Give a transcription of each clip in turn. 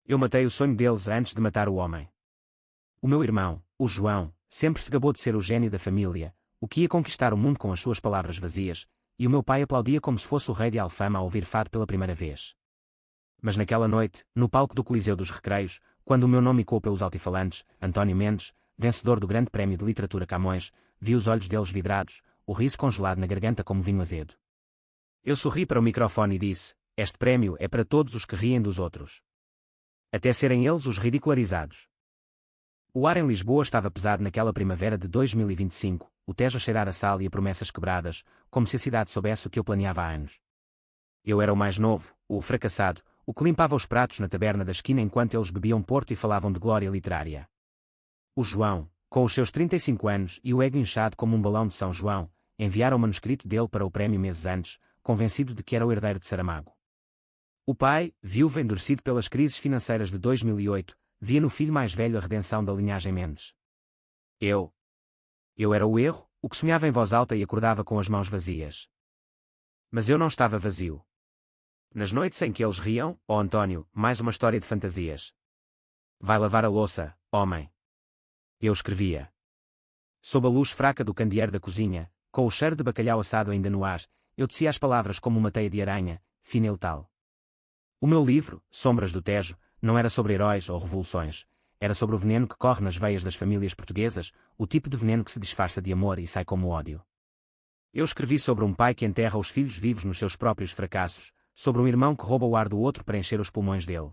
Eu matei o sonho deles antes de matar o homem. O meu irmão, o João, sempre se gabou de ser o gênio da família, o que ia conquistar o mundo com as suas palavras vazias, e o meu pai aplaudia como se fosse o rei de Alfama ao ouvir fado pela primeira vez. Mas naquela noite, no palco do Coliseu dos Recreios, quando o meu nome ecoou pelos altifalantes, António Mendes, vencedor do Grande Prémio de Literatura Camões, vi os olhos deles vidrados, o riso congelado na garganta como vinho azedo. Eu sorri para o microfone e disse: este prémio é para todos os que riem dos outros. Até serem eles os ridicularizados. O ar em Lisboa estava pesado naquela primavera de 2025, o Tejo a cheirar a sal e a promessas quebradas, como se a cidade soubesse o que eu planeava há anos. Eu era o mais novo, o fracassado, o que limpava os pratos na taberna da esquina enquanto eles bebiam porto e falavam de glória literária. O João, com os seus 35 anos e o ego inchado como um balão de São João, enviara o manuscrito dele para o prémio meses antes, convencido de que era o herdeiro de Saramago. O pai, viúvo endurecido pelas crises financeiras de 2008, via no filho mais velho a redenção da linhagem Mendes. Eu era o erro, o que sonhava em voz alta e acordava com as mãos vazias. Mas eu não estava vazio. Nas noites em que eles riam, António, mais uma história de fantasias. Vai lavar a louça, homem. Eu escrevia. Sob a luz fraca do candeeiro da cozinha, com o cheiro de bacalhau assado ainda no ar, eu tecia as palavras como uma teia de aranha, fina e letal. O meu livro, Sombras do Tejo, não era sobre heróis ou revoluções, era sobre o veneno que corre nas veias das famílias portuguesas, o tipo de veneno que se disfarça de amor e sai como ódio. Eu escrevi sobre um pai que enterra os filhos vivos nos seus próprios fracassos, sobre um irmão que rouba o ar do outro para encher os pulmões dele.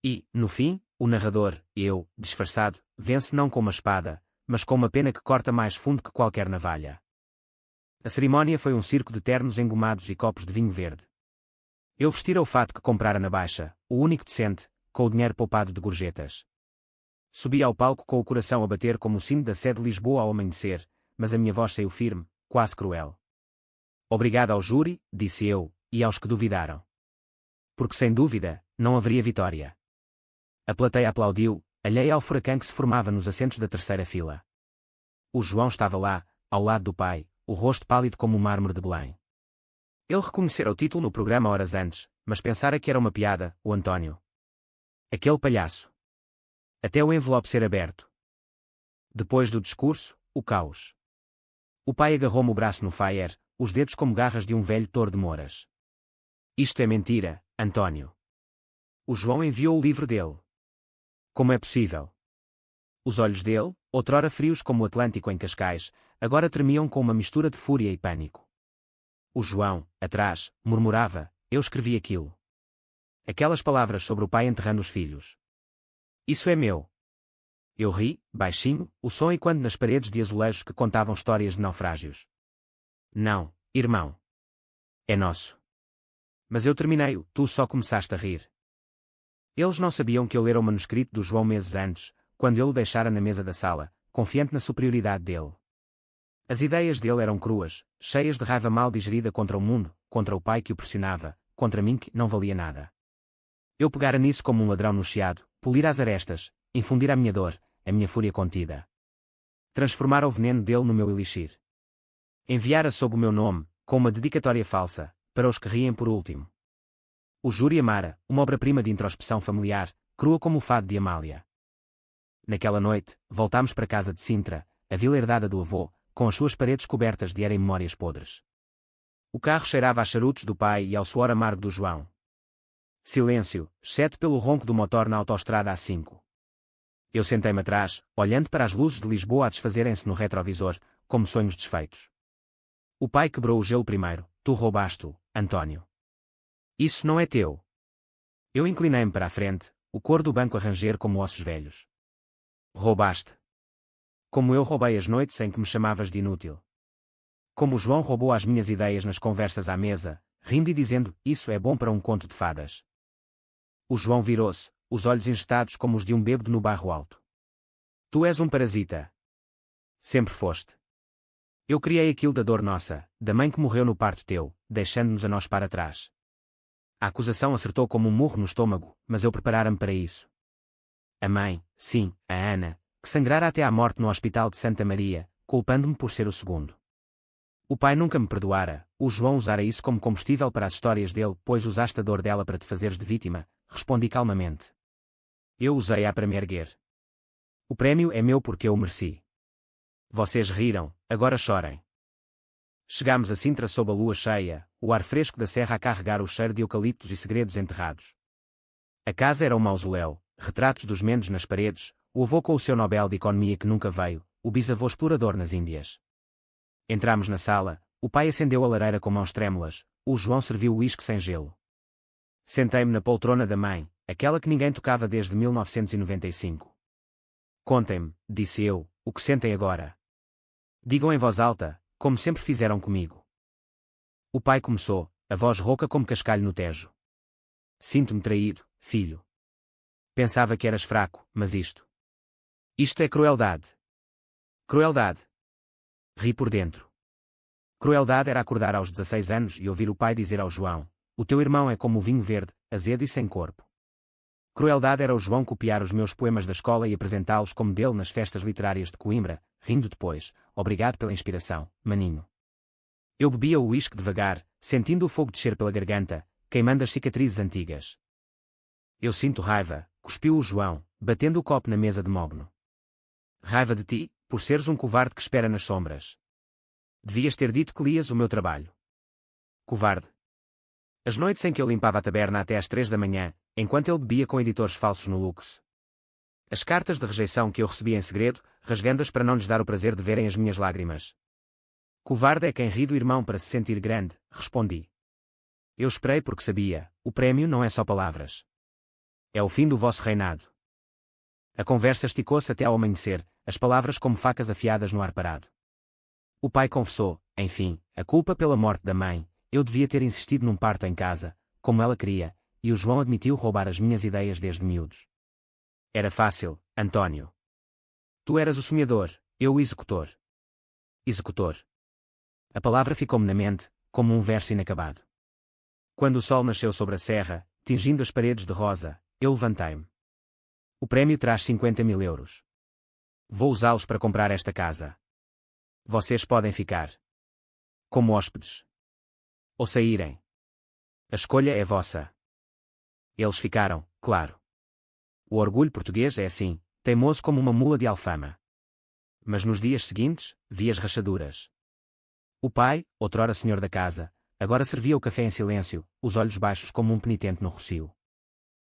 E, no fim, o narrador, eu, disfarçado, vence não com uma espada, mas com uma pena que corta mais fundo que qualquer navalha. A cerimónia foi um circo de ternos engomados e copos de vinho verde. Eu vestira o fato que comprara na Baixa, o único decente, com o dinheiro poupado de gorjetas. Subi ao palco com o coração a bater como o sino da Sé de Lisboa ao amanhecer, mas a minha voz saiu firme, quase cruel. Obrigado ao júri, disse eu, e aos que duvidaram. Porque sem dúvida, não haveria vitória. A plateia aplaudiu, alheia ao furacão que se formava nos assentos da terceira fila. O João estava lá, ao lado do pai, o rosto pálido como o mármore de Belém. Ele reconhecera o título no programa horas antes, mas pensara que era uma piada, o António. Aquele palhaço. Até o envelope ser aberto. Depois do discurso, o caos. O pai agarrou-me o braço no faier, os dedos como garras de um velho touro de moras. Isto é mentira, António. O João enviou o livro dele. Como é possível? Os olhos dele, outrora frios como o Atlântico em Cascais, agora tremiam com uma mistura de fúria e pânico. O João, atrás, murmurava: eu escrevi aquilo. Aquelas palavras sobre o pai enterrando os filhos. Isso é meu. Eu ri, baixinho, o som ecoando nas paredes de azulejos que contavam histórias de naufrágios. Não, irmão. É nosso. Mas eu terminei-o, tu só começaste a rir. Eles não sabiam que eu lera o manuscrito do João meses antes, quando ele o deixara na mesa da sala, confiante na superioridade dele. As ideias dele eram cruas, cheias de raiva mal digerida contra o mundo, contra o pai que o pressionava, contra mim que não valia nada. Eu pegara nisso como um ladrão no chiado, polir as arestas, infundir a minha dor, a minha fúria contida. Transformara o veneno dele no meu elixir. Enviara sob o meu nome, com uma dedicatória falsa, para os que riem por último. O Júri amara, uma obra-prima de introspecção familiar, crua como o fado de Amália. Naquela noite, voltámos para casa de Sintra, a vila herdada do avô, com as suas paredes cobertas de era e memórias podres. O carro cheirava a charutos do pai e ao suor amargo do João. Silêncio, exceto pelo ronco do motor na autoestrada A5. Eu sentei-me atrás, olhando para as luzes de Lisboa a desfazerem-se no retrovisor, como sonhos desfeitos. O pai quebrou o gelo primeiro: tu roubaste-o, António. Isso não é teu. Eu inclinei-me para a frente, o couro do banco a ranger como ossos velhos. Roubaste. Como eu roubei as noites em que me chamavas de inútil. Como o João roubou as minhas ideias nas conversas à mesa, rindo e dizendo: isso é bom para um conto de fadas. O João virou-se, os olhos engestados como os de um bêbado no bairro alto. Tu és um parasita. Sempre foste. Eu criei aquilo da dor nossa, da mãe que morreu no parto teu, deixando-nos a nós para trás. A acusação acertou como um murro no estômago, mas eu preparara-me para isso. A mãe, sim, a Ana, que sangrara até à morte no hospital de Santa Maria, culpando-me por ser o segundo. O pai nunca me perdoara, o João usara isso como combustível para as histórias dele, pois usaste a dor dela para te fazeres de vítima, respondi calmamente. Eu usei-a para me erguer. O prémio é meu porque eu o mereci. Vocês riram, agora chorem. Chegámos a Sintra sob a lua cheia, o ar fresco da serra a carregar o cheiro de eucaliptos e segredos enterrados. A casa era um mausoléu, retratos dos Mendes nas paredes, o avô com o seu Nobel de Economia que nunca veio, o bisavô explorador nas Índias. Entramos na sala, o pai acendeu a lareira com mãos trêmulas, o João serviu o uísque sem gelo. Sentei-me na poltrona da mãe, aquela que ninguém tocava desde 1995. Contem-me, disse eu, o que sentem agora. Digam em voz alta, como sempre fizeram comigo. O pai começou, a voz rouca como cascalho no Tejo. Sinto-me traído, filho. Pensava que eras fraco, mas isto é crueldade. Crueldade. Ri por dentro. Crueldade era acordar aos 16 anos e ouvir o pai dizer ao João: o teu irmão é como o vinho verde, azedo e sem corpo. Crueldade era o João copiar os meus poemas da escola e apresentá-los como dele nas festas literárias de Coimbra, rindo depois: obrigado pela inspiração, maninho. Eu bebia o uísque devagar, sentindo o fogo descer pela garganta, queimando as cicatrizes antigas. Eu sinto raiva, cuspiu o João, batendo o copo na mesa de mogno. Raiva de ti, por seres um covarde que espera nas sombras. Devias ter dito que lias o meu trabalho. Covarde. As noites em que eu limpava a taberna até às 3 da manhã, enquanto ele bebia com editores falsos no Lux. As cartas de rejeição que eu recebia em segredo, rasgando-as para não lhes dar o prazer de verem as minhas lágrimas. Covarde é quem ri do irmão para se sentir grande, respondi. Eu esperei porque sabia, o prémio não é só palavras. É o fim do vosso reinado. A conversa esticou-se até ao amanhecer, as palavras como facas afiadas no ar parado. O pai confessou, enfim, a culpa pela morte da mãe. Eu devia ter insistido num parto em casa, como ela queria, e o João admitiu roubar as minhas ideias desde miúdos. Era fácil, António. Tu eras o sonhador, eu o executor. Executor. A palavra ficou-me na mente, como um verso inacabado. Quando o sol nasceu sobre a serra, tingindo as paredes de rosa, eu levantei-me. O prémio traz 50.000 euros. Vou usá-los para comprar esta casa. Vocês podem ficar como hóspedes. Ou saírem. A escolha é vossa. Eles ficaram, claro. O orgulho português é assim, teimoso como uma mula de alfama. Mas nos dias seguintes, vi as rachaduras. O pai, outrora senhor da casa, agora servia o café em silêncio, os olhos baixos como um penitente no rocio.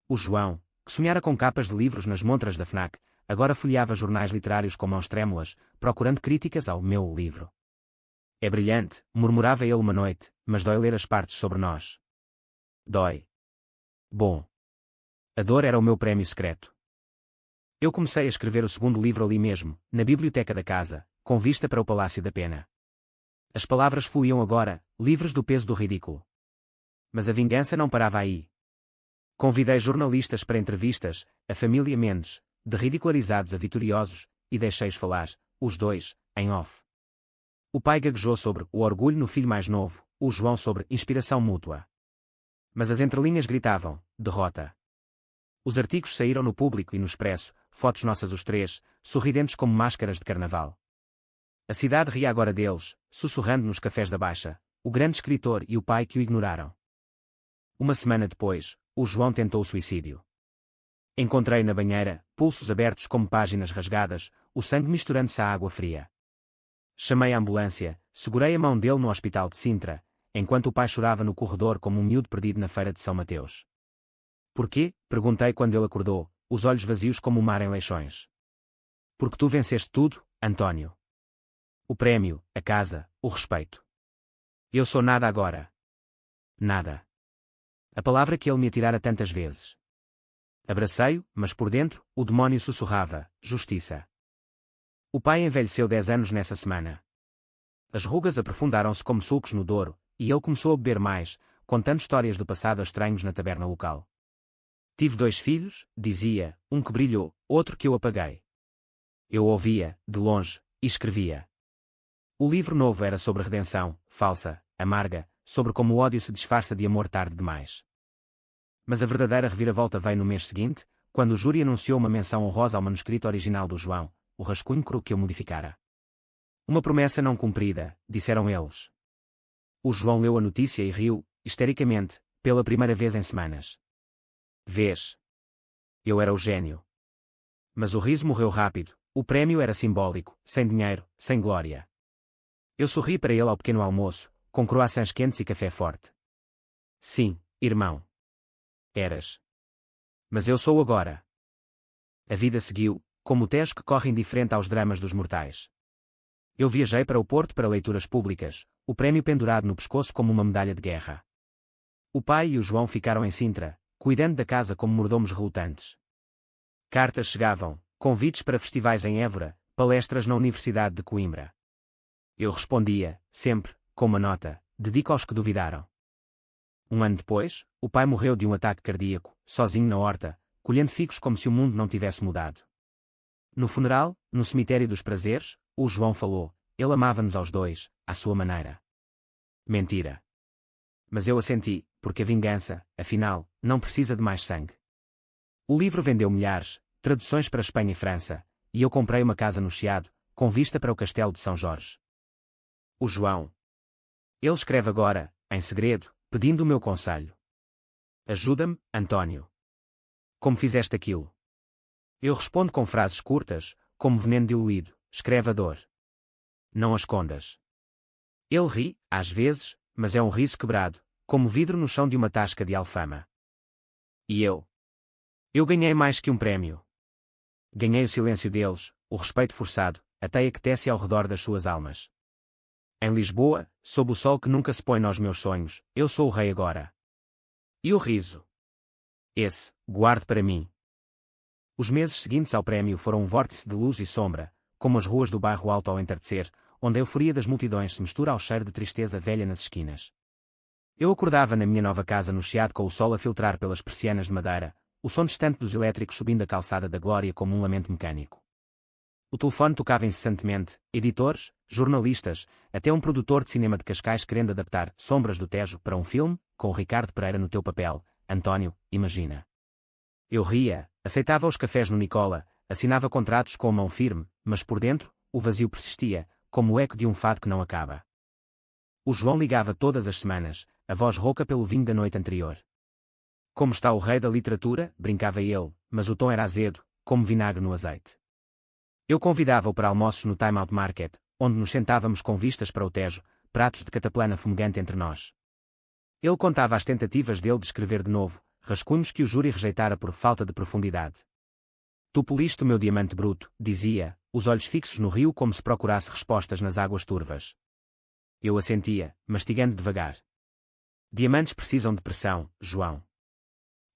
O João, que sonhara com capas de livros nas montras da FNAC, agora folheava jornais literários com mãos trêmulas, procurando críticas ao meu livro. É brilhante, murmurava ele uma noite, mas dói ler as partes sobre nós. Dói. Bom. A dor era o meu prémio secreto. Eu comecei a escrever o segundo livro ali mesmo, na biblioteca da casa, com vista para o Palácio da Pena. As palavras fluíam agora, livres do peso do ridículo. Mas a vingança não parava aí. Convidei jornalistas para entrevistas, a família Mendes, de ridicularizados a vitoriosos, e deixei-os falar, os dois, em off. O pai gaguejou sobre o orgulho no filho mais novo, o João sobre inspiração mútua. Mas as entrelinhas gritavam, derrota. Os artigos saíram no Público e no Expresso, fotos nossas os três, sorridentes como máscaras de carnaval. A cidade ria agora deles, sussurrando nos cafés da Baixa, o grande escritor e o pai que o ignoraram. Uma semana depois, o João tentou o suicídio. Encontrei-o na banheira, pulsos abertos como páginas rasgadas, o sangue misturando-se à água fria. Chamei a ambulância, segurei a mão dele no hospital de Sintra, enquanto o pai chorava no corredor como um miúdo perdido na feira de São Mateus. Porquê? Perguntei quando ele acordou, os olhos vazios como o mar em Leixões. Porque tu venceste tudo, António. O prémio, a casa, o respeito. Eu sou nada agora. Nada. A palavra que ele me atirara tantas vezes. Abracei-o, mas por dentro, o demónio sussurrava, justiça. O pai envelheceu 10 anos nessa semana. As rugas aprofundaram-se como sulcos no Douro, e ele começou a beber mais, contando histórias do passado a estranhos na taberna local. Tive 2 filhos, dizia, um que brilhou, outro que eu apaguei. Eu ouvia, de longe, e escrevia. O livro novo era sobre redenção, falsa, amarga, sobre como o ódio se disfarça de amor tarde demais. Mas a verdadeira reviravolta veio no mês seguinte, quando o júri anunciou uma menção honrosa ao manuscrito original do João, o rascunho cru que eu modificara. Uma promessa não cumprida, disseram eles. O João leu a notícia e riu, histericamente, pela primeira vez em semanas. Vês? Eu era o gênio. Mas o riso morreu rápido, o prémio era simbólico, sem dinheiro, sem glória. Eu sorri para ele ao pequeno almoço, com croissants quentes e café forte. Sim, irmão. Eras. Mas eu sou agora. A vida seguiu, como o Tejo que corre indiferente aos dramas dos mortais. Eu viajei para o Porto para leituras públicas, o prémio pendurado no pescoço como uma medalha de guerra. O pai e o João ficaram em Sintra, cuidando da casa como mordomos relutantes. Cartas chegavam, convites para festivais em Évora, palestras na Universidade de Coimbra. Eu respondia, sempre, com uma nota, dedico aos que duvidaram. Um ano depois, o pai morreu de um ataque cardíaco, sozinho na horta, colhendo figos como se o mundo não tivesse mudado. No funeral, no cemitério dos prazeres, o João falou, ele amava-nos aos dois, à sua maneira. Mentira. Mas eu assenti, porque a vingança, afinal, não precisa de mais sangue. O livro vendeu milhares, traduções para Espanha e França, e eu comprei uma casa no Chiado, com vista para o castelo de São Jorge. O João. Ele escreve agora, em segredo, pedindo o meu conselho. Ajuda-me, António. Como fizeste aquilo? Eu respondo com frases curtas, como veneno diluído, escreve a dor. Não a escondas. Ele ri, às vezes, mas é um riso quebrado, como vidro no chão de uma tasca de alfama. E eu? Eu ganhei mais que um prémio. Ganhei o silêncio deles, o respeito forçado, a teia que tece ao redor das suas almas. Em Lisboa, sob o sol que nunca se põe nos meus sonhos, eu sou o rei agora. E o riso? Esse, guarde para mim. Os meses seguintes ao prémio foram um vórtice de luz e sombra, como as ruas do bairro Alto ao entardecer, onde a euforia das multidões se mistura ao cheiro de tristeza velha nas esquinas. Eu acordava na minha nova casa no Chiado com o sol a filtrar pelas persianas de madeira, o som distante dos elétricos subindo a calçada da glória como um lamento mecânico. O telefone tocava incessantemente, editores, jornalistas, até um produtor de cinema de Cascais querendo adaptar Sombras do Tejo para um filme, com o Ricardo Pereira no teu papel, António, imagina. Eu ria, aceitava os cafés no Nicola, assinava contratos com a mão firme, mas por dentro, o vazio persistia, como o eco de um fado que não acaba. O João ligava todas as semanas, a voz rouca pelo vinho da noite anterior. Como está o rei da literatura, brincava ele, mas o tom era azedo, como vinagre no azeite. Eu convidava-o para almoços no Time Out Market, onde nos sentávamos com vistas para o Tejo, pratos de cataplana fumegante entre nós. Ele contava as tentativas dele de escrever de novo, rascunhos que o júri rejeitara por falta de profundidade. Tu poliste o meu diamante bruto, dizia, os olhos fixos no rio como se procurasse respostas nas águas turvas. Eu assentia, mastigando devagar. Diamantes precisam de pressão, João.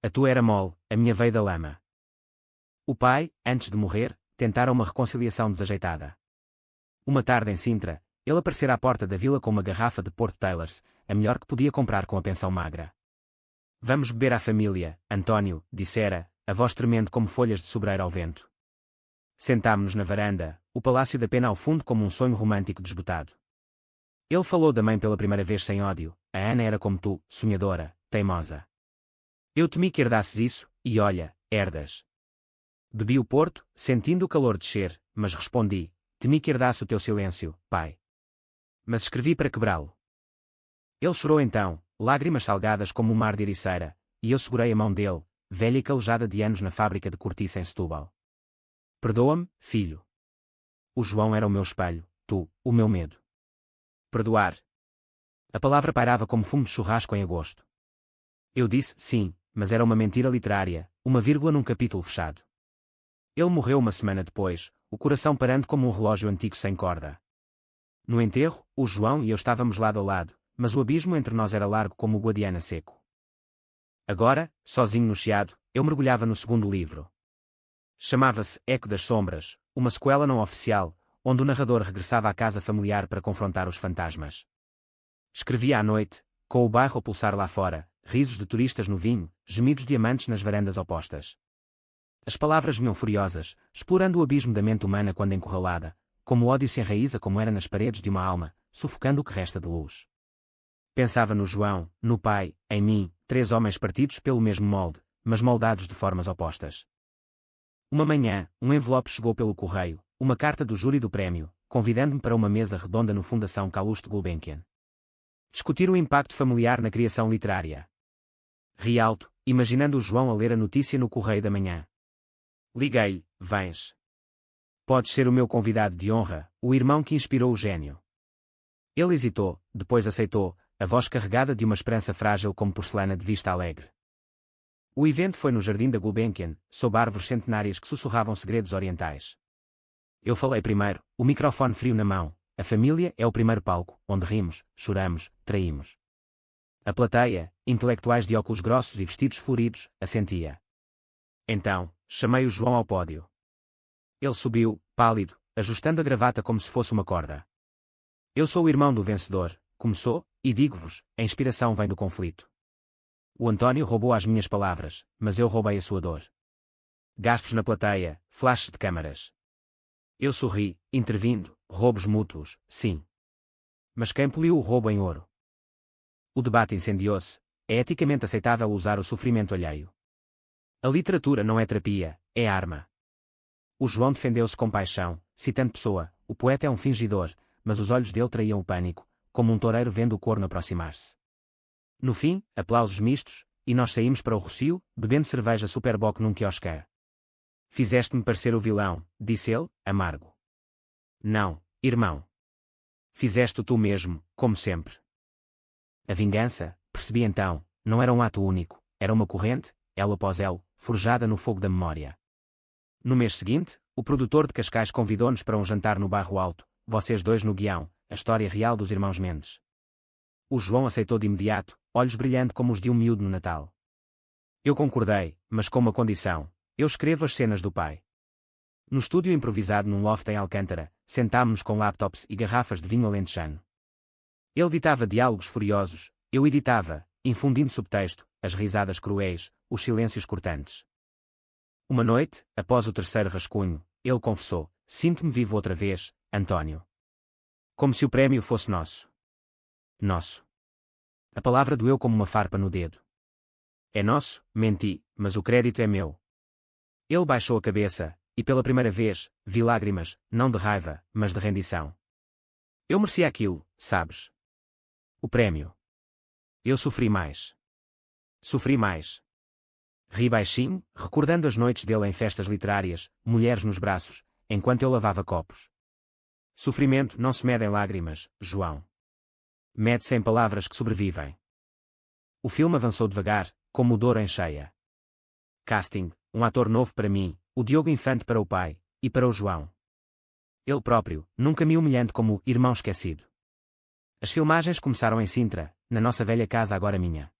A tua era mole, a minha veio da lama. O pai, antes de morrer, tentara uma reconciliação desajeitada. Uma tarde em Sintra, ele aparecera à porta da vila com uma garrafa de Port Taylors, a melhor que podia comprar com a pensão magra. Vamos beber à família, António, dissera, a voz tremendo como folhas de sobreiro ao vento. Sentámo-nos na varanda, o palácio da pena ao fundo como um sonho romântico desbotado. Ele falou da mãe pela primeira vez sem ódio, a Ana era como tu, sonhadora, teimosa. Eu temi que herdasses isso, e olha, herdas. Bebi o Porto, sentindo o calor descer, mas respondi, temi que herdasse o teu silêncio, pai. Mas escrevi para quebrá-lo. Ele chorou então, lágrimas salgadas como um mar de ericeira, e eu segurei a mão dele, velha e calejada de anos na fábrica de cortiça em Setúbal. Perdoa-me, filho. O João era o meu espelho, tu, o meu medo. Perdoar. A palavra pairava como fumo de churrasco em agosto. Eu disse, sim, mas era uma mentira literária, uma vírgula num capítulo fechado. Ele morreu uma semana depois, o coração parando como um relógio antigo sem corda. No enterro, o João e eu estávamos lado a lado, mas o abismo entre nós era largo como o Guadiana seco. Agora, sozinho no Chiado, eu mergulhava no segundo livro. Chamava-se Eco das Sombras, uma sequela não oficial, onde o narrador regressava à casa familiar para confrontar os fantasmas. Escrevia à noite, com o bairro a pulsar lá fora, risos de turistas no vinho, gemidos de amantes nas varandas opostas. As palavras vinham furiosas, explorando o abismo da mente humana quando encurralada, como o ódio se enraiza como era nas paredes de uma alma, sufocando o que resta de luz. Pensava no João, no pai, em mim, três homens partidos pelo mesmo molde, mas moldados de formas opostas. Uma manhã, um envelope chegou pelo correio, uma carta do júri do prémio, convidando-me para uma mesa redonda no Fundação Calouste Gulbenkian. Discutir o impacto familiar na criação literária. Ri alto, imaginando o João a ler a notícia no Correio da Manhã. Liguei-lhe, vens. Podes ser o meu convidado de honra, o irmão que inspirou o gênio. Ele hesitou, depois aceitou, a voz carregada de uma esperança frágil como porcelana de vista alegre. O evento foi no jardim da Gulbenkian, sob árvores centenárias que sussurravam segredos orientais. Eu falei primeiro, o microfone frio na mão. A família é o primeiro palco, onde rimos, choramos, traímos. A plateia, intelectuais de óculos grossos e vestidos floridos, assentia. Então, chamei o João ao pódio. Ele subiu, pálido, ajustando a gravata como se fosse uma corda. Eu sou o irmão do vencedor, começou, e digo-vos, a inspiração vem do conflito. O António roubou as minhas palavras, mas eu roubei a sua dor. Gastos na plateia, flashes de câmaras. Eu sorri, intervindo, roubos mútuos, sim. Mas quem poliu o roubo em ouro? O debate incendiou-se. É eticamente aceitável usar o sofrimento alheio. A literatura não é terapia, é arma. O João defendeu-se com paixão, citando Pessoa, o poeta é um fingidor, mas os olhos dele traíam o pânico, como um toureiro vendo o corno aproximar-se. No fim, aplausos mistos, e nós saímos para o Rocio, bebendo cerveja Superboc num quiosque. Fizeste-me parecer o vilão, disse ele, amargo. Não, irmão. Fizeste-o tu mesmo, como sempre. A vingança, percebi então, não era um ato único, era uma corrente, elo após elo, forjada no fogo da memória. No mês seguinte, o produtor de Cascais convidou-nos para um jantar no Bairro Alto, vocês dois no guião, a história real dos irmãos Mendes. O João aceitou de imediato, olhos brilhando como os de um miúdo no Natal. Eu concordei, mas com uma condição. Eu escrevo as cenas do pai. No estúdio improvisado num loft em Alcântara, sentámo-nos com laptops e garrafas de vinho alentejano. Ele ditava diálogos furiosos, eu editava, infundindo subtexto, as risadas cruéis, os silêncios cortantes. Uma noite, após o terceiro rascunho, ele confessou, sinto-me vivo outra vez, António. Como se o prémio fosse nosso. Nosso. A palavra doeu como uma farpa no dedo. É nosso, menti, mas o crédito é meu. Ele baixou a cabeça, e pela primeira vez, vi lágrimas, não de raiva, mas de rendição. Eu merecia aquilo, sabes? O prémio. Eu sofri mais. Sofri mais. Ri baixinho, recordando as noites dele em festas literárias, mulheres nos braços, enquanto eu lavava copos. Sofrimento não se mede em lágrimas, João. Mede-se em palavras que sobrevivem. O filme avançou devagar, como o Douro em cheia. Casting, um ator novo para mim, o Diogo Infante para o pai, e para o João. Ele próprio, nunca me humilhando como irmão esquecido. As filmagens começaram em Sintra, na nossa velha casa agora minha.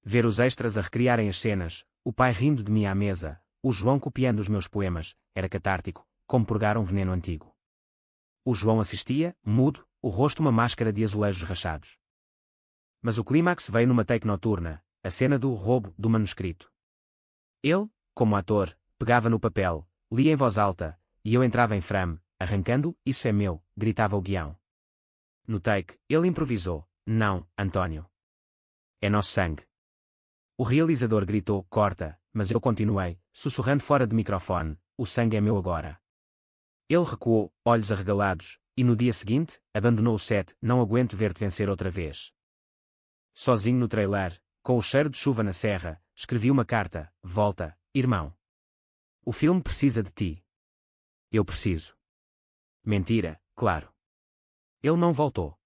Ver os extras a recriarem as cenas, o pai rindo de mim à mesa, o João copiando os meus poemas, era catártico, como purgar um veneno antigo. O João assistia, mudo, o rosto uma máscara de azulejos rachados. Mas o clímax veio numa take noturna, a cena do roubo do manuscrito. Ele, como ator, pegava no papel, lia em voz alta, e eu entrava em frame, arrancando, isso é meu, gritava o guião. No take, ele improvisou, não, António. É nosso sangue. O realizador gritou, corta, mas eu continuei, sussurrando fora de microfone, o sangue é meu agora. Ele recuou, olhos arregalados, e no dia seguinte, abandonou o set, não aguento ver-te vencer outra vez. Sozinho no trailer, com o cheiro de chuva na serra, escrevi uma carta, volta, irmão. O filme precisa de ti. Eu preciso. Mentira, claro. Ele não voltou.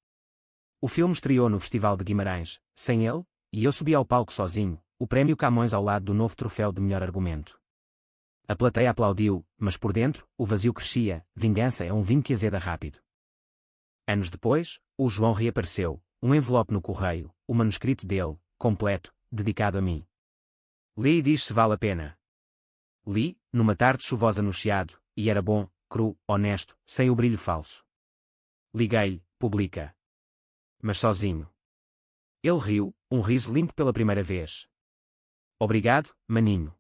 O filme estreou no Festival de Guimarães, sem ele, e eu subi ao palco sozinho, o prémio Camões ao lado do novo troféu de melhor argumento. A plateia aplaudiu, mas por dentro, o vazio crescia, vingança é um vinho que azeda rápido. Anos depois, o João reapareceu, um envelope no correio, o manuscrito dele, completo, dedicado a mim. Li e diz se vale a pena. Li, numa tarde chuvosa no Chiado, e era bom, cru, honesto, sem o brilho falso. Liguei-lhe, publica. Mas sozinho. Ele riu, um riso limpo pela primeira vez. Obrigado, maninho.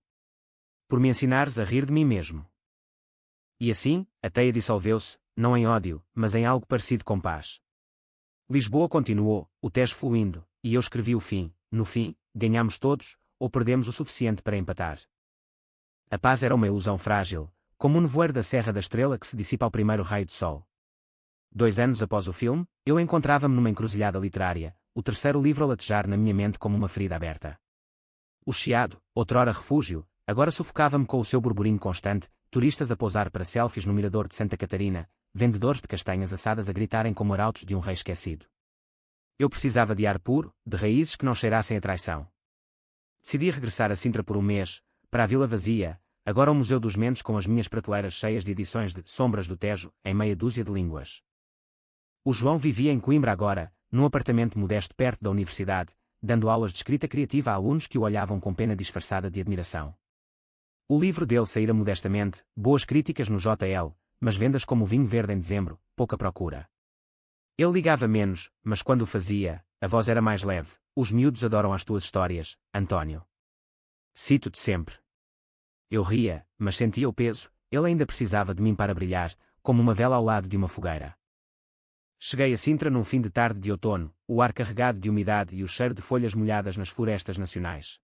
Por me ensinares a rir de mim mesmo. E assim, a teia dissolveu-se, não em ódio, mas em algo parecido com paz. Lisboa continuou, o Tejo fluindo, e eu escrevi o fim, no fim, ganhamos todos, ou perdemos o suficiente para empatar. A paz era uma ilusão frágil, como o nevoeiro da Serra da Estrela que se dissipa ao primeiro raio de sol. 2 anos após o filme, eu encontrava-me numa encruzilhada literária, o terceiro livro a latejar na minha mente como uma ferida aberta. O Chiado, outrora refúgio, agora sufocava-me com o seu burburinho constante, turistas a pousar para selfies no mirador de Santa Catarina, vendedores de castanhas assadas a gritarem como arautos de um rei esquecido. Eu precisava de ar puro, de raízes que não cheirassem a traição. Decidi regressar a Sintra por um mês, para a Vila Vazia, agora o Museu dos Mendes com as minhas prateleiras cheias de edições de Sombras do Tejo, em meia dúzia de línguas. O João vivia em Coimbra agora, num apartamento modesto perto da universidade, dando aulas de escrita criativa a alunos que o olhavam com pena disfarçada de admiração. O livro dele saíra modestamente, boas críticas no JL, mas vendas como vinho verde em dezembro, pouca procura. Ele ligava menos, mas quando o fazia, a voz era mais leve. Os miúdos adoram as tuas histórias, António. Cito-te sempre. Eu ria, mas sentia o peso, ele ainda precisava de mim para brilhar, como uma vela ao lado de uma fogueira. Cheguei a Sintra num fim de tarde de outono, o ar carregado de umidade e o cheiro de folhas molhadas nas florestas nacionais.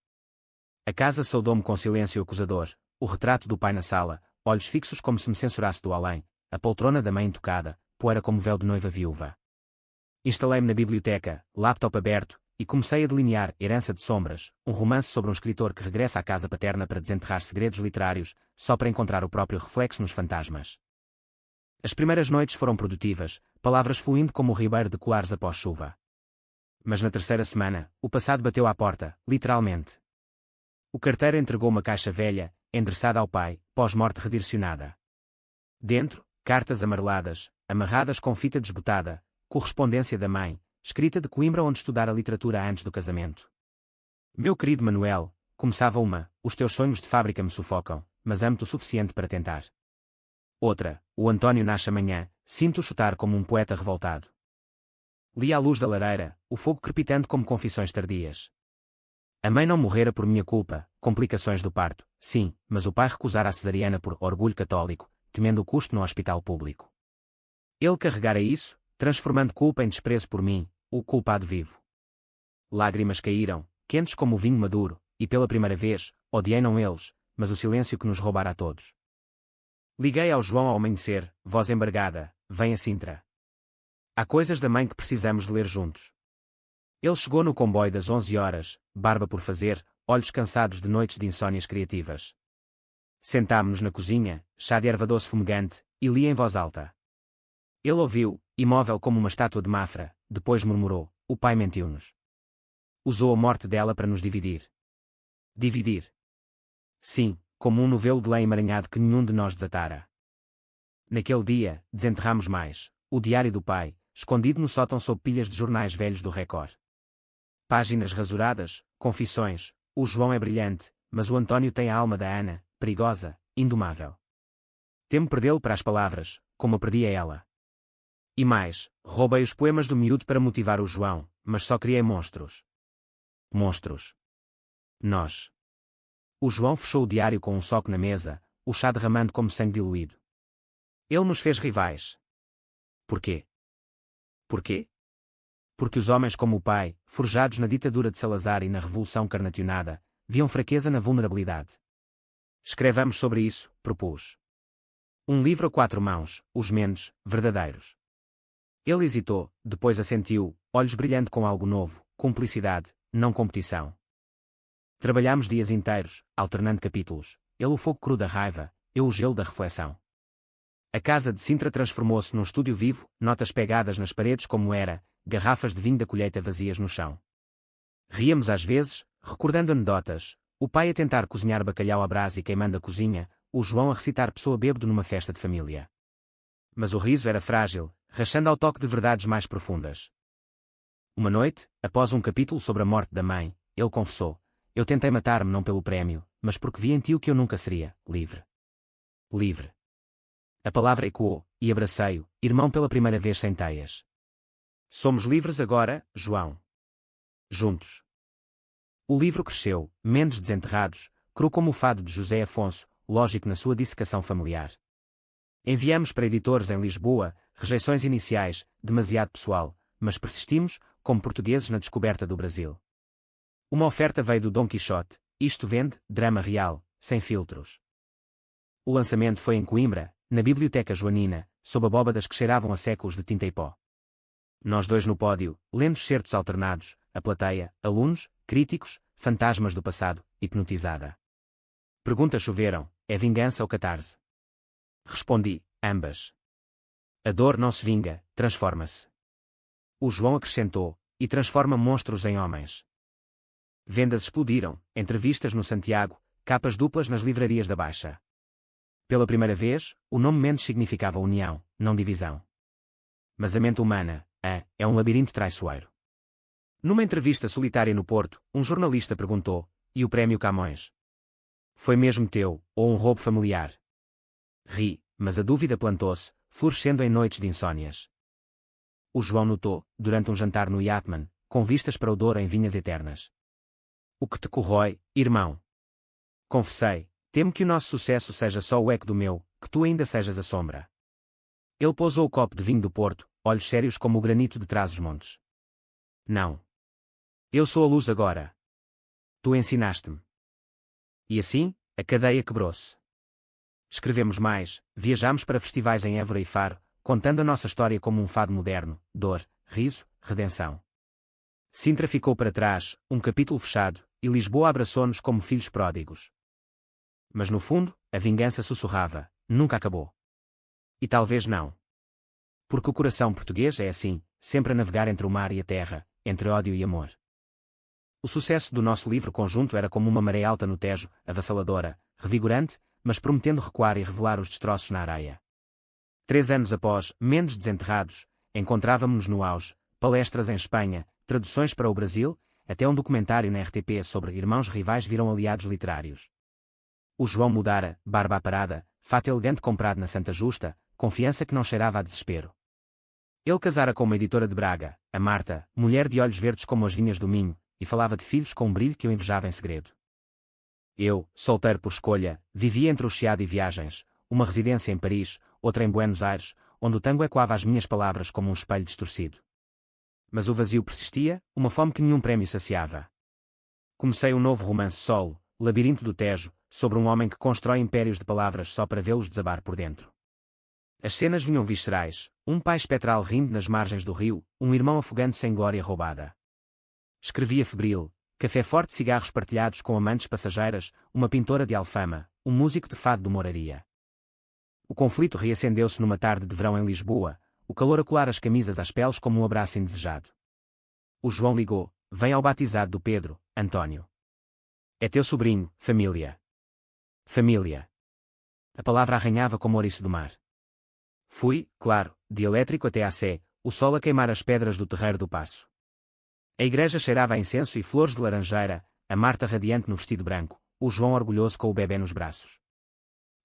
A casa saudou-me com silêncio acusador, o retrato do pai na sala, olhos fixos como se me censurasse do além, a poltrona da mãe intocada, poeira como véu de noiva viúva. Instalei-me na biblioteca, laptop aberto, e comecei a delinear Herança de Sombras, um romance sobre um escritor que regressa à casa paterna para desenterrar segredos literários, só para encontrar o próprio reflexo nos fantasmas. As primeiras noites foram produtivas, palavras fluindo como o ribeiro de colares após chuva. Mas na terceira semana, o passado bateu à porta, literalmente. O carteiro entregou uma caixa velha, endereçada ao pai, pós-morte redirecionada. Dentro, cartas amareladas, amarradas com fita desbotada, correspondência da mãe, escrita de Coimbra onde estudara literatura antes do casamento. Meu querido Manuel, começava uma, os teus sonhos de fábrica me sufocam, mas amo-te o suficiente para tentar. Outra, o António nasce amanhã, sinto-o chutar como um poeta revoltado. Li à luz da lareira, o fogo crepitando como confissões tardias. A mãe não morrera por minha culpa, complicações do parto, sim, mas o pai recusara a cesariana por orgulho católico, temendo o custo no hospital público. Ele carregara isso, transformando culpa em desprezo por mim, o culpado vivo. Lágrimas caíram, quentes como o vinho maduro, e pela primeira vez, odiei não eles, mas o silêncio que nos roubara a todos. Liguei ao João ao amanhecer, voz embargada, vem a Sintra. Há coisas da mãe que precisamos de ler juntos. Ele chegou no comboio das 11 horas, barba por fazer, olhos cansados de noites de insónias criativas. Sentámo-nos na cozinha, chá de erva doce fumegante, e li em voz alta. Ele ouviu, imóvel como uma estátua de Mafra, depois murmurou, o pai mentiu-nos. Usou a morte dela para nos dividir. Dividir. Sim, como um novelo de lã emaranhado que nenhum de nós desatara. Naquele dia, desenterramos mais, o diário do pai, escondido no sótão sob pilhas de jornais velhos do Record. Páginas rasuradas, confissões, o João é brilhante, mas o António tem a alma da Ana, perigosa, indomável. Temo perdê-lo para as palavras, como a perdi a ela. E mais, roubei os poemas do miúdo para motivar o João, mas só criei monstros. Monstros. Nós. O João fechou o diário com um soco na mesa, o chá derramando como sangue diluído. Ele nos fez rivais. Porquê? Porquê? Porque os homens como o pai, forjados na ditadura de Salazar e na Revolução Carnacionada, viam fraqueza na vulnerabilidade. Escrevamos sobre isso, propus. Um livro a 4 mãos, os Mendes, verdadeiros. Ele hesitou, depois assentiu, olhos brilhando com algo novo, cumplicidade, não competição. Trabalhámos dias inteiros, alternando capítulos, ele o fogo cru da raiva, eu o gelo da reflexão. A casa de Sintra transformou-se num estúdio vivo, notas pegadas nas paredes como era, garrafas de vinho da colheita vazias no chão. Ríamos às vezes, recordando anedotas, o pai a tentar cozinhar bacalhau à brasa e queimando a cozinha, o João a recitar pessoa bêbado numa festa de família. Mas o riso era frágil, rachando ao toque de verdades mais profundas. Uma noite, após um capítulo sobre a morte da mãe, ele confessou, eu tentei matar-me não pelo prémio, mas porque vi em ti o que eu nunca seria, livre. Livre. A palavra ecoou, e abracei-o, irmão pela primeira vez sem teias. Somos livres agora, João. Juntos. O livro cresceu, Mendes desenterrados, cru como o fado de José Afonso, lógico na sua dissecação familiar. Enviamos para editores em Lisboa, rejeições iniciais, demasiado pessoal, mas persistimos, como portugueses na descoberta do Brasil. Uma oferta veio do Dom Quixote, isto vende, drama real, sem filtros. O lançamento foi em Coimbra, na Biblioteca Joanina, sob abóbadas que cheiravam a séculos de tinta e pó. Nós dois no pódio, lendo certos alternados, a plateia, alunos, críticos, fantasmas do passado, hipnotizada. perguntas choveram, é vingança ou catarse? Respondi, ambas. A dor não se vinga, transforma-se. O João acrescentou, e transforma monstros em homens. Vendas explodiram, entrevistas no Santiago, capas duplas nas livrarias da Baixa. Pela primeira vez, o nome Mendes significava união, não divisão. Mas a mente humana, é um labirinto traiçoeiro. Numa entrevista solitária no Porto, um jornalista perguntou, e o prémio Camões? Foi mesmo teu, ou um roubo familiar? Ri, mas a dúvida plantou-se, florescendo em noites de insónias. O João notou, durante um jantar no Yatman, com vistas para o Douro em vinhas eternas. O que te corrói, irmão? Confessei, temo que o nosso sucesso seja só o eco do meu, que tu ainda sejas a sombra. Ele pousou o copo de vinho do Porto, olhos sérios como o granito de Trás-os-Montes. Não. Eu sou a luz agora. Tu ensinaste-me. E assim, a cadeia quebrou-se. Escrevemos mais, viajamos para festivais em Évora e Faro, contando a nossa história como um fado moderno, dor, riso, redenção. Sintra ficou para trás, um capítulo fechado, e Lisboa abraçou-nos como filhos pródigos. Mas no fundo, a vingança sussurrava, nunca acabou. E talvez não. Porque o coração português é assim, sempre a navegar entre o mar e a terra, entre ódio e amor. O sucesso do nosso livro conjunto era como uma maré alta no Tejo, avassaladora, revigorante, mas prometendo recuar e revelar os destroços na areia. 3 anos após, Mendes desenterrados, encontrávamos-nos no auge, palestras em Espanha, traduções para o Brasil, até um documentário na RTP sobre irmãos rivais viram aliados literários. O João mudara, barba aparada, fato elegante comprado na Santa Justa, confiança que não cheirava a desespero. Ele casara com uma editora de Braga, a Marta, mulher de olhos verdes como as vinhas do Minho, e falava de filhos com um brilho que eu invejava em segredo. Eu, solteiro por escolha, vivia entre o chiado e viagens, uma residência em Paris, outra em Buenos Aires, onde o tango ecoava as minhas palavras como um espelho distorcido. Mas o vazio persistia, uma fome que nenhum prémio saciava. Comecei um novo romance solo, Labirinto do Tejo, sobre um homem que constrói impérios de palavras só para vê-los desabar por dentro. As cenas vinham viscerais, um pai espectral rindo nas margens do rio, um irmão afogando-se em glória roubada. Escrevia febril, café forte, cigarros partilhados com amantes passageiras, uma pintora de Alfama, um músico de fado do Moraria. O conflito reacendeu-se numa tarde de verão em Lisboa, o calor a colar as camisas às peles como um abraço indesejado. O João ligou, vem ao batizado do Pedro, António. É teu sobrinho, família. Família. A palavra arranhava como ouriço do mar. Fui, claro, de elétrico até à Sé, o sol a queimar as pedras do terreiro do Paço. A igreja cheirava a incenso e flores de laranjeira, a Marta radiante no vestido branco, o João orgulhoso com o bebê nos braços.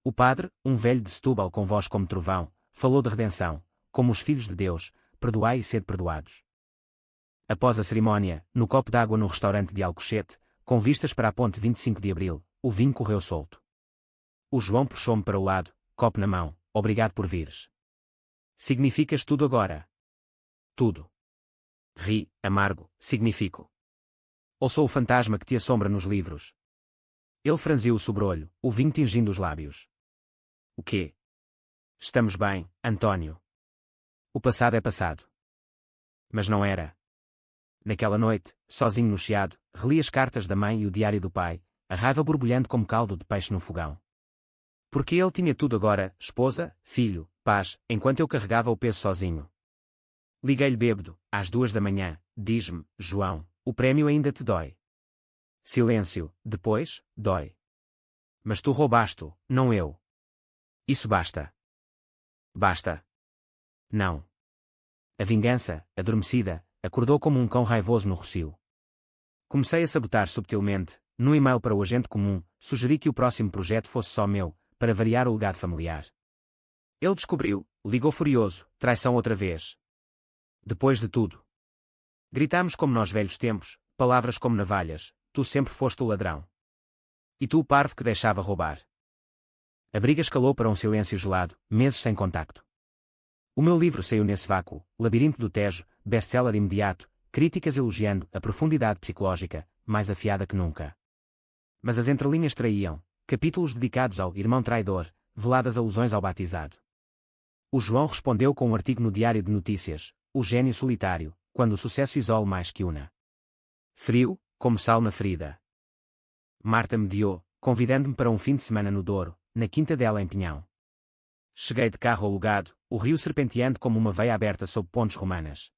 O padre, um velho de Setúbal com voz como trovão, falou de redenção, como os filhos de Deus, perdoai e sede perdoados. Após a cerimónia, no copo d'água no restaurante de Alcochete, com vistas para a ponte 25 de Abril, o vinho correu solto. O João puxou-me para o lado, copo na mão, obrigado por vires. Significas tudo agora. Tudo. Ri, amargo, significo. Ou sou o fantasma que te assombra nos livros? Ele franziu o sobrolho, o vinho tingindo os lábios. O quê? Estamos bem, António. O passado é passado. Mas não era. Naquela noite, sozinho no chiado, reli as cartas da mãe e o diário do pai, a raiva borbulhando como caldo de peixe no fogão. Porque ele tinha tudo agora, esposa, filho, paz, enquanto eu carregava o peso sozinho. Liguei-lhe bêbado, às 2 da manhã, diz-me, João, o prémio ainda te dói. Silêncio, depois, dói. Mas tu roubaste-o, não eu. Isso basta. Basta. Não. A vingança, adormecida, acordou como um cão raivoso no rocio. Comecei a sabotar subtilmente, num e-mail para o agente comum, sugeri que o próximo projeto fosse só meu, para variar o legado familiar. Ele descobriu, ligou furioso, traição outra vez. Depois de tudo. Gritámos como nos velhos tempos, palavras como navalhas, tu sempre foste o ladrão. E tu o parvo que deixava roubar. A briga escalou para um silêncio gelado, meses sem contacto. O meu livro saiu nesse vácuo, Labirinto do Tejo, best-seller imediato, críticas elogiando a profundidade psicológica, mais afiada que nunca. Mas as entrelinhas traíam, capítulos dedicados ao irmão traidor, veladas alusões ao batizado. O João respondeu com um artigo no Diário de Notícias, O Gênio Solitário, quando o sucesso isole mais que una. Frio, como sal na ferida. Marta mediou, convidando-me para um fim de semana no Douro, na quinta dela em Pinhão. Cheguei de carro alugado, o rio serpenteando como uma veia aberta sob pontes romanas.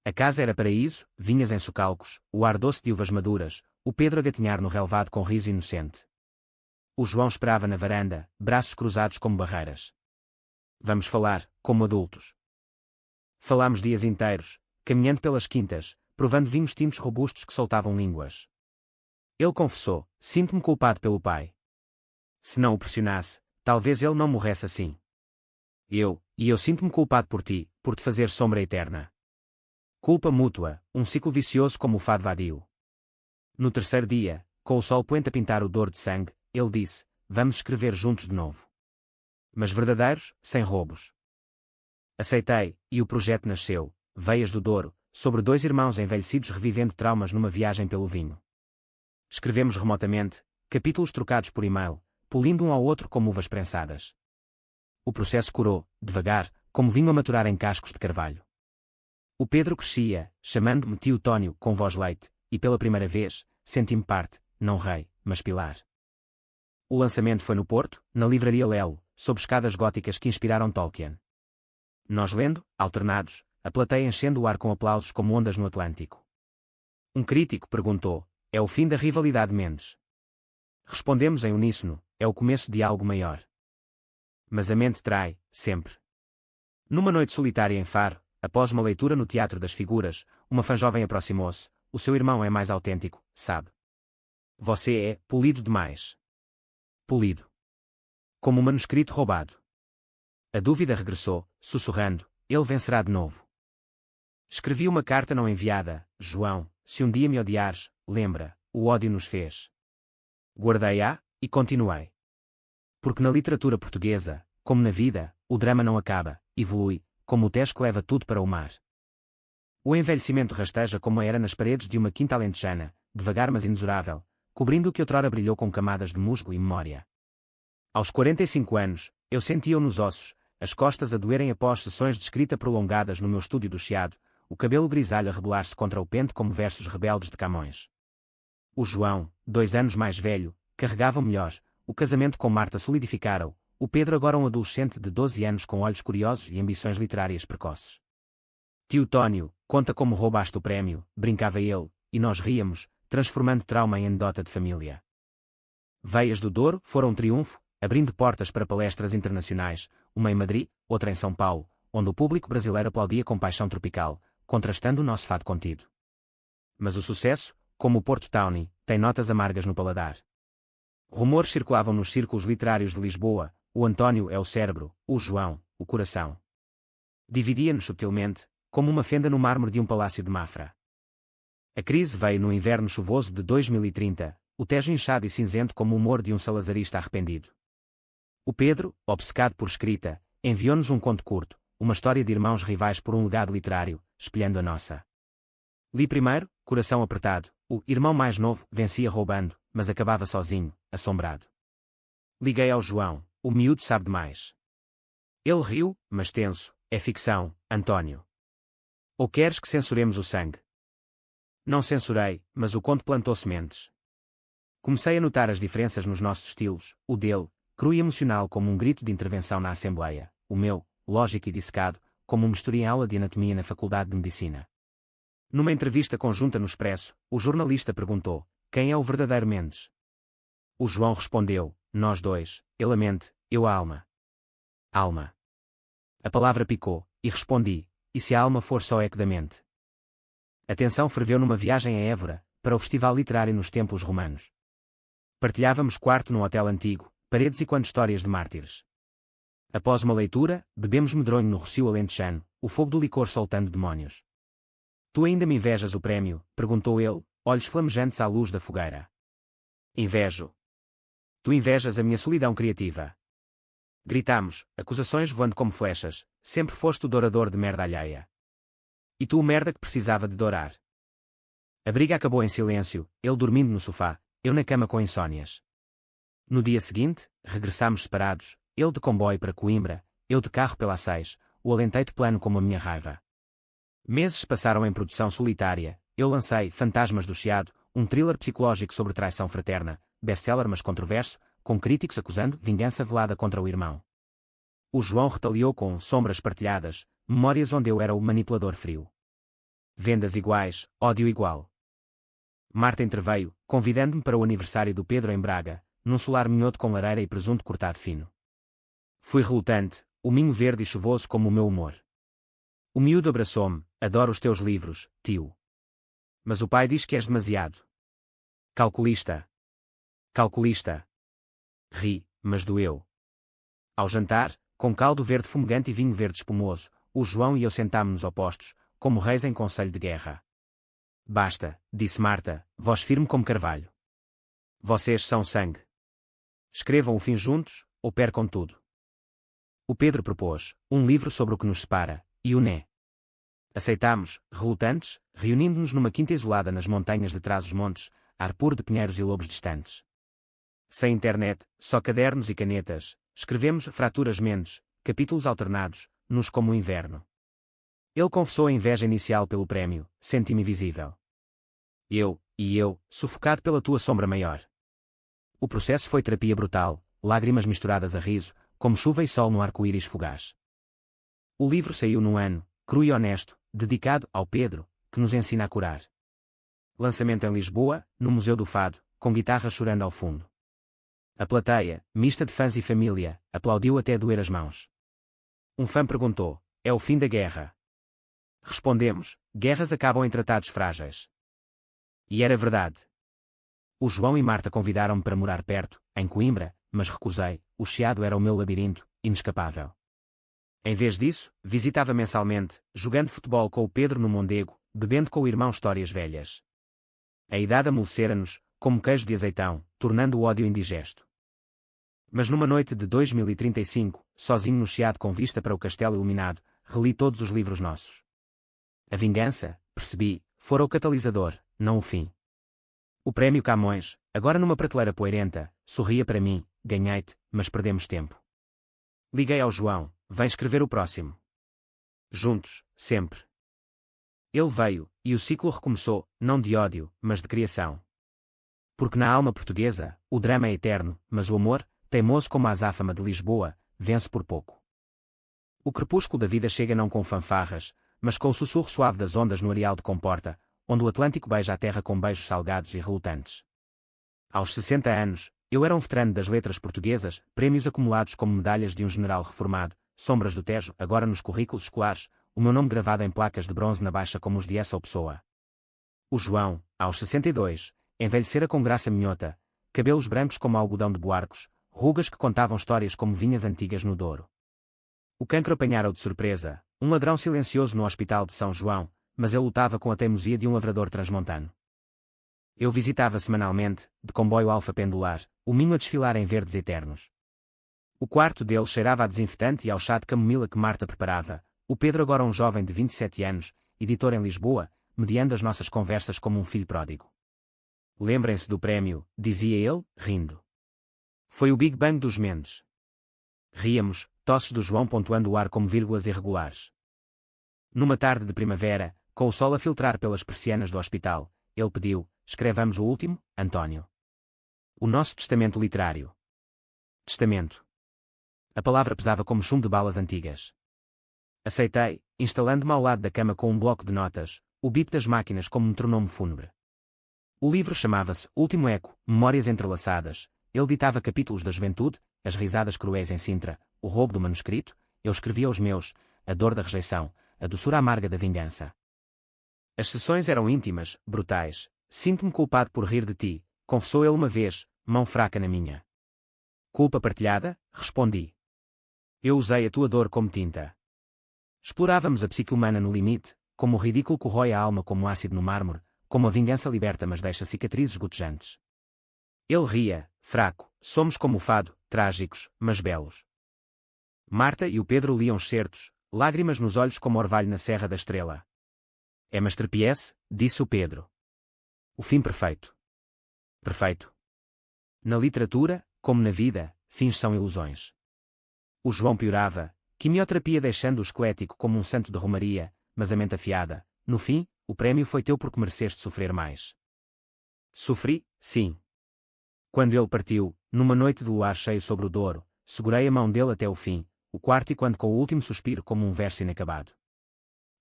A casa era paraíso, vinhas em socalcos, o ar doce de uvas maduras, o Pedro a gatinhar no relvado com riso inocente. O João esperava na varanda, braços cruzados como barreiras. Vamos falar, como adultos. Falámos dias inteiros, caminhando pelas quintas, provando vinhos tintos robustos que soltavam línguas. Ele confessou: sinto-me culpado pelo pai. Se não o pressionasse, talvez ele não morresse assim. Eu sinto-me culpado por ti, por te fazer sombra eterna. Culpa mútua, um ciclo vicioso como o fado vadio. No terceiro dia, com o sol poente a pintar o Douro de sangue, ele disse: vamos escrever juntos de novo. Mas verdadeiros, sem roubos. Aceitei, e o projeto nasceu, Veias do Douro, sobre dois irmãos envelhecidos revivendo traumas numa viagem pelo vinho. Escrevemos remotamente, capítulos trocados por e-mail, polindo um ao outro como uvas prensadas. O processo curou, devagar, como vinho a maturar em cascos de carvalho. O Pedro crescia, chamando-me tio Tónio com voz leite, e pela primeira vez, senti-me parte, não rei, mas pilar. O lançamento foi no Porto, na livraria Lelo, sob escadas góticas que inspiraram Tolkien. Nós lendo, alternados, a plateia enchendo o ar com aplausos como ondas no Atlântico. Um crítico perguntou: é o fim da rivalidade Mendes? Respondemos em uníssono: é o começo de algo maior. Mas a mente trai, sempre. Numa noite solitária em Faro, após uma leitura no Teatro das Figuras, uma fã jovem aproximou-se: o seu irmão é mais autêntico, sabe? Você é polido demais. Polido. Como um manuscrito roubado. A dúvida regressou, sussurrando: ele vencerá de novo. Escrevi uma carta não enviada: João, se um dia me odiares, lembra, o ódio nos fez. Guardei-a, e continuei. Porque na literatura portuguesa, como na vida, o drama não acaba, evolui, como o Tejo que leva tudo para o mar. O envelhecimento rasteja como era nas paredes de uma quinta alentejana, devagar mas inexorável, cobrindo o que outrora brilhou com camadas de musgo e memória. Aos 45 anos, eu sentia-o nos ossos, as costas a doerem após sessões de escrita prolongadas no meu estúdio do Chiado, o cabelo grisalho a rebelar-se contra o pente como versos rebeldes de Camões. O João, 2 anos mais velho, carregava o melhor, o casamento com Marta solidificara-o, o Pedro agora um adolescente de 12 anos com olhos curiosos e ambições literárias precoces. Tio Tónio, conta como roubaste o prémio, brincava ele, e nós ríamos, transformando trauma em anedota de família. Veias do Douro foram um triunfo, abrindo portas para palestras internacionais, uma em Madrid, outra em São Paulo, onde o público brasileiro aplaudia com paixão tropical, contrastando o nosso fado contido. Mas o sucesso, como o Porto Townie, tem notas amargas no paladar. Rumores circulavam nos círculos literários de Lisboa: o António é o cérebro, o João, o coração. Dividia-nos subtilmente, como uma fenda no mármore de um palácio de Mafra. A crise veio no inverno chuvoso de 2030, o Tejo inchado e cinzento como o humor de um salazarista arrependido. O Pedro, obcecado por escrita, enviou-nos um conto curto, uma história de irmãos rivais por um legado literário, espelhando a nossa. Li primeiro, coração apertado, o irmão mais novo vencia roubando, mas acabava sozinho, assombrado. Liguei ao João: o miúdo sabe demais. Ele riu, mas tenso: é ficção, António. Ou queres que censuremos o sangue? Não censurei, mas o conto plantou sementes. Comecei a notar as diferenças nos nossos estilos, o dele, cru e emocional como um grito de intervenção na Assembleia, o meu, lógico e dissecado, como um mistura em aula de anatomia na Faculdade de Medicina. Numa entrevista conjunta no Expresso, o jornalista perguntou: quem é o verdadeiro Mendes? O João respondeu: nós dois, ele a mente, eu a alma. Alma. A palavra picou, e respondi: e se a alma for só eco da mente? A tensão ferveu numa viagem a Évora, para o festival literário nos templos romanos. Partilhávamos quarto num hotel antigo, paredes e quanto histórias de mártires. Após uma leitura, bebemos medronho no rocio alentejano, o fogo do licor soltando demónios. Tu ainda me invejas o prémio? Perguntou ele, olhos flamejantes à luz da fogueira. Invejo. Tu invejas a minha solidão criativa. Gritámos, acusações voando como flechas: sempre foste o dourador de merda alheia. E tu o merda que precisava de dourar. A briga acabou em silêncio, ele dormindo no sofá, eu na cama com insónias. No dia seguinte, regressámos separados, ele de comboio para Coimbra, eu de carro pela A6, o Alentejo plano como a minha raiva. Meses passaram em produção solitária, eu lancei Fantasmas do Chiado, um thriller psicológico sobre traição fraterna, best-seller mas controverso, com críticos acusando vingança velada contra o irmão. O João retaliou com Sombras Partilhadas, memórias onde eu era o manipulador frio. Vendas iguais, ódio igual. Marta interveio, convidando-me para o aniversário do Pedro em Braga, num solar minhoto com lareira e presunto cortado fino. Fui relutante, o minho verde e chuvoso como o meu humor. O miúdo abraçou-me, adoro os teus livros, tio. Mas o pai diz que és demasiado. Calculista. Calculista. Ri, mas doeu. Ao jantar, com caldo verde fumegante e vinho verde espumoso, o João e eu sentámo-nos opostos, como reis em conselho de guerra. Basta, disse Marta, voz firme como carvalho. Vocês são sangue. Escrevam o fim juntos, ou percam tudo. O Pedro propôs um livro sobre o que nos separa, e o Né. Aceitámos, relutantes, reunindo-nos numa quinta isolada nas montanhas de Trás-os-Montes, ar puro de pinheiros e lobos distantes. Sem internet, só cadernos e canetas, escrevemos fraturas mentes, capítulos alternados, nus como o inverno. Ele confessou a inveja inicial pelo prémio, senti-me invisível. Eu, sufocado pela tua sombra maior. O processo foi terapia brutal, lágrimas misturadas a riso, como chuva e sol no arco-íris fugaz. O livro saiu num ano, cru e honesto, dedicado ao Pedro, que nos ensina a curar. Lançamento em Lisboa, no Museu do Fado, com guitarra chorando ao fundo. A plateia, mista de fãs e família, aplaudiu até doer as mãos. Um fã perguntou, é o fim da guerra? Respondemos, guerras acabam em tratados frágeis. E era verdade. O João e Marta convidaram-me para morar perto, em Coimbra, mas recusei, o Chiado era o meu labirinto, inescapável. Em vez disso, visitava mensalmente, jogando futebol com o Pedro no Mondego, bebendo com o irmão histórias velhas. A idade amolecera-nos, como queijo de azeitão, tornando o ódio indigesto. Mas numa noite de 2035, sozinho no Chiado com vista para o castelo iluminado, reli todos os livros nossos. A vingança, percebi, fora o catalisador, não o fim. O prémio Camões, agora numa prateleira poeirenta, sorria para mim, ganhei-te, mas perdemos tempo. Liguei ao João, vem escrever o próximo. Juntos, sempre. Ele veio, e o ciclo recomeçou, não de ódio, mas de criação. Porque na alma portuguesa, o drama é eterno, mas o amor, teimoso como a azáfama de Lisboa, vence por pouco. O crepúsculo da vida chega não com fanfarras, mas com o sussurro suave das ondas no areal de Comporta, onde o Atlântico beija a terra com beijos salgados e relutantes. Aos 60 anos, eu era um veterano das letras portuguesas, prémios acumulados como medalhas de um general reformado, sombras do Tejo, agora nos currículos escolares, o meu nome gravado em placas de bronze na baixa como os de essa pessoa. O João, aos 62, envelhecera com graça minhota, cabelos brancos como algodão de Buarcos, rugas que contavam histórias como vinhas antigas no Douro. O cancro apanhara-o de surpresa, um ladrão silencioso no hospital de São João, mas ele lutava com a teimosia de um lavrador transmontano. Eu visitava semanalmente, de comboio alfa pendular, o Minho a desfilar em verdes eternos. O quarto dele cheirava a desinfetante e ao chá de camomila que Marta preparava, o Pedro agora um jovem de 27 anos, editor em Lisboa, mediando as nossas conversas como um filho pródigo. Lembrem-se do prémio, dizia ele, rindo. Foi o Big Bang dos Mendes. Ríamos, tosses do João pontuando o ar como vírgulas irregulares. Numa tarde de primavera, com o sol a filtrar pelas persianas do hospital, ele pediu, escrevamos o último, António. O nosso testamento literário. Testamento. A palavra pesava como chumbo de balas antigas. Aceitei, instalando-me ao lado da cama com um bloco de notas, o bip das máquinas como um metronome fúnebre. O livro chamava-se Último Eco, Memórias Entrelaçadas, ele ditava capítulos da juventude, as risadas cruéis em Sintra, o roubo do manuscrito, eu escrevia os meus, a dor da rejeição, a doçura amarga da vingança. As sessões eram íntimas, brutais, sinto-me culpado por rir de ti, confessou ele uma vez, mão fraca na minha. Culpa partilhada? Respondi. Eu usei a tua dor como tinta. Explorávamos a psique humana no limite, como o ridículo corrói a alma como ácido no mármore, como a vingança liberta mas deixa cicatrizes gotejantes. Ele ria, fraco, somos como o fado, trágicos, mas belos. Marta e o Pedro liam excertos, lágrimas nos olhos como orvalho na Serra da Estrela. É masterpiece, disse o Pedro. O fim perfeito. Perfeito. Na literatura, como na vida, fins são ilusões. O João piorava, quimioterapia deixando-o esquelético como um santo de romaria, mas a mente afiada. No fim, o prémio foi teu porque mereceste sofrer mais. Sofri, sim. Quando ele partiu, numa noite de luar cheio sobre o Douro, segurei a mão dele até o fim, o quarto e quando com o último suspiro como um verso inacabado.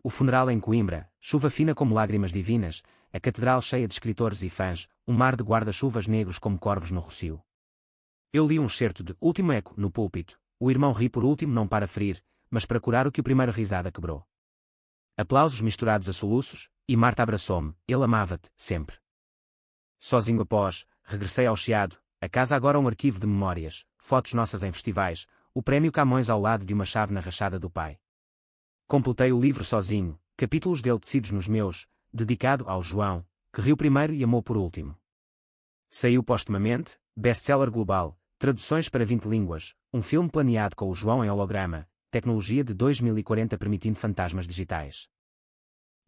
O funeral em Coimbra, chuva fina como lágrimas divinas, a catedral cheia de escritores e fãs, um mar de guarda-chuvas negros como corvos no rocio. Eu li um certo de Último Eco no púlpito, o irmão ri por último não para ferir, mas para curar o que o primeiro risada quebrou. Aplausos misturados a soluços, e Marta abraçou-me, ele amava-te, sempre. Sozinho após, regressei ao Chiado, a casa agora um arquivo de memórias, fotos nossas em festivais, o prémio Camões ao lado de uma chave na rachada do pai. Completei o livro sozinho, capítulos dele tecidos nos meus, dedicado ao João, que riu primeiro e amou por último. Saiu postumamente, best-seller global, traduções para 20 línguas, um filme planeado com o João em holograma, tecnologia de 2040 permitindo fantasmas digitais.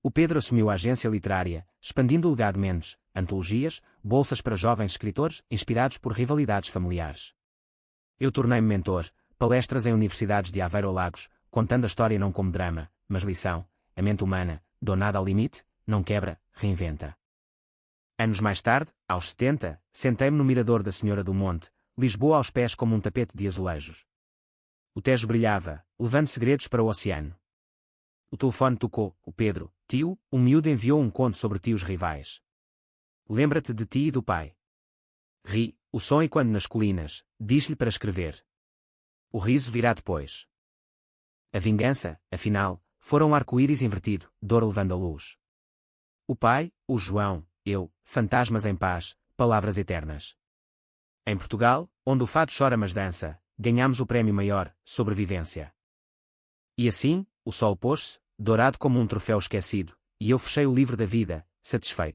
O Pedro assumiu a agência literária, expandindo o legado Mendes, antologias, bolsas para jovens escritores inspirados por rivalidades familiares. Eu tornei-me mentor, palestras em universidades de Aveiro ou Lagos, contando a história não como drama, mas lição, a mente humana, donada ao limite, não quebra, reinventa. Anos mais tarde, aos 70, sentei-me no mirador da Senhora do Monte, Lisboa aos pés como um tapete de azulejos. O Tejo brilhava, levando segredos para o oceano. O telefone tocou, o Pedro, tio, o miúdo enviou um conto sobre tios rivais. Lembra-te de ti e do pai. Ri, o som e quando nas colinas, diz-lhe para escrever. O riso virá depois. A vingança, afinal, fora um arco-íris invertido, dor levando a luz. O pai, o João, eu, fantasmas em paz, palavras eternas. Em Portugal, onde o fado chora mas dança, ganhamos o prémio maior, sobrevivência. E assim, o sol pôs-se, dourado como um troféu esquecido, e eu fechei o livro da vida, satisfeito.